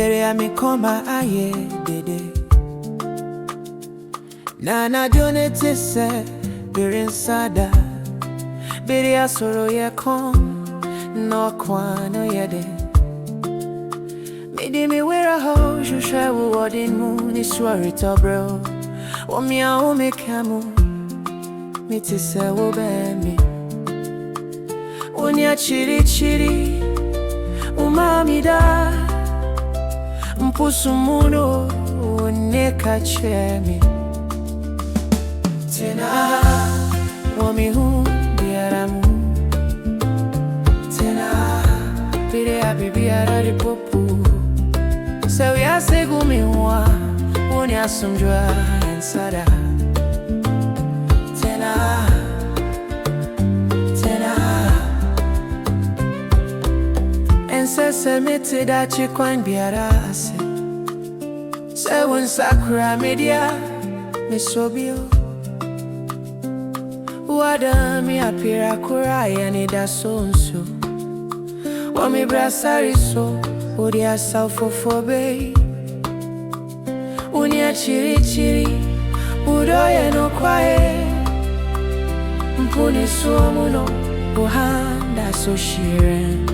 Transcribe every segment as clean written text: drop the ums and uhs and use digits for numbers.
Bere me koma aye dede. Nana donate se Bere sada. Bere asoro ye kon no kwano yede. Midi mi wera ho hwehwɛ wo Ahoɔden mu ni suare tobro. O mi a o me kamu mi ti se wo be mi. Onya chiri chiri umami da mpusumuno neka kyerɛ me. Tena Ha wɔ me hu biara mu. Tena Ha Bere biribiara repopo. Sɛ wiase gu me ho a wo ne asomdwoe ɛnsa da. Tena Ha, Tena Ha. Ɛnsɛ sɛ mete dakye kwan biara ase. Sɛ wo nsa kora me dia meso bio. Wada mi apira kora anidaso nso. Wa mi brasari so odi asafofo be. Unia chiri chiri udoye no kwae. Mpuni suomuno uhanda so shiren.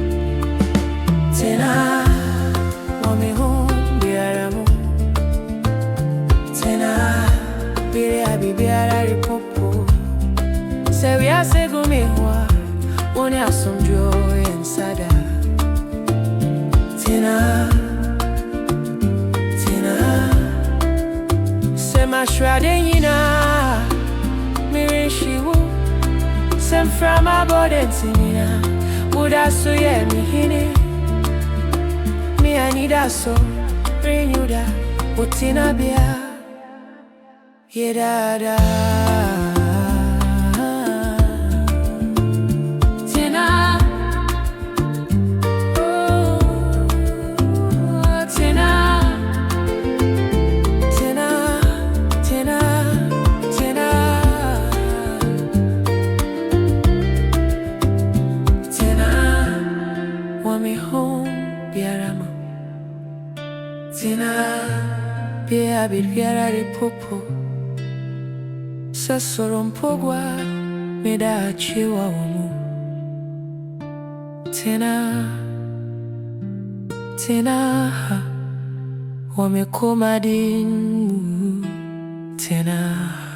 Tena Ha wa mi hu biara mu. Tena Ha Bere biribiara repopo. Sɛ wiase gu me ho a wo ne asomdwoe ɛnsa da. Tena Ha, Tena Ha. Sɛ mahwɛade nyinaa merenhyi wo. Sɛ mframa bɔde ntimina woda so yɛ me hene. Me anidaso renyuda wo tenabea yedada. Tena Ha biribiara repopo. Sɛ soro mpogwa meda achiwa wo mu. Tena Ha, Tena Ha wɔ me koma dinn mu. Tena Ha.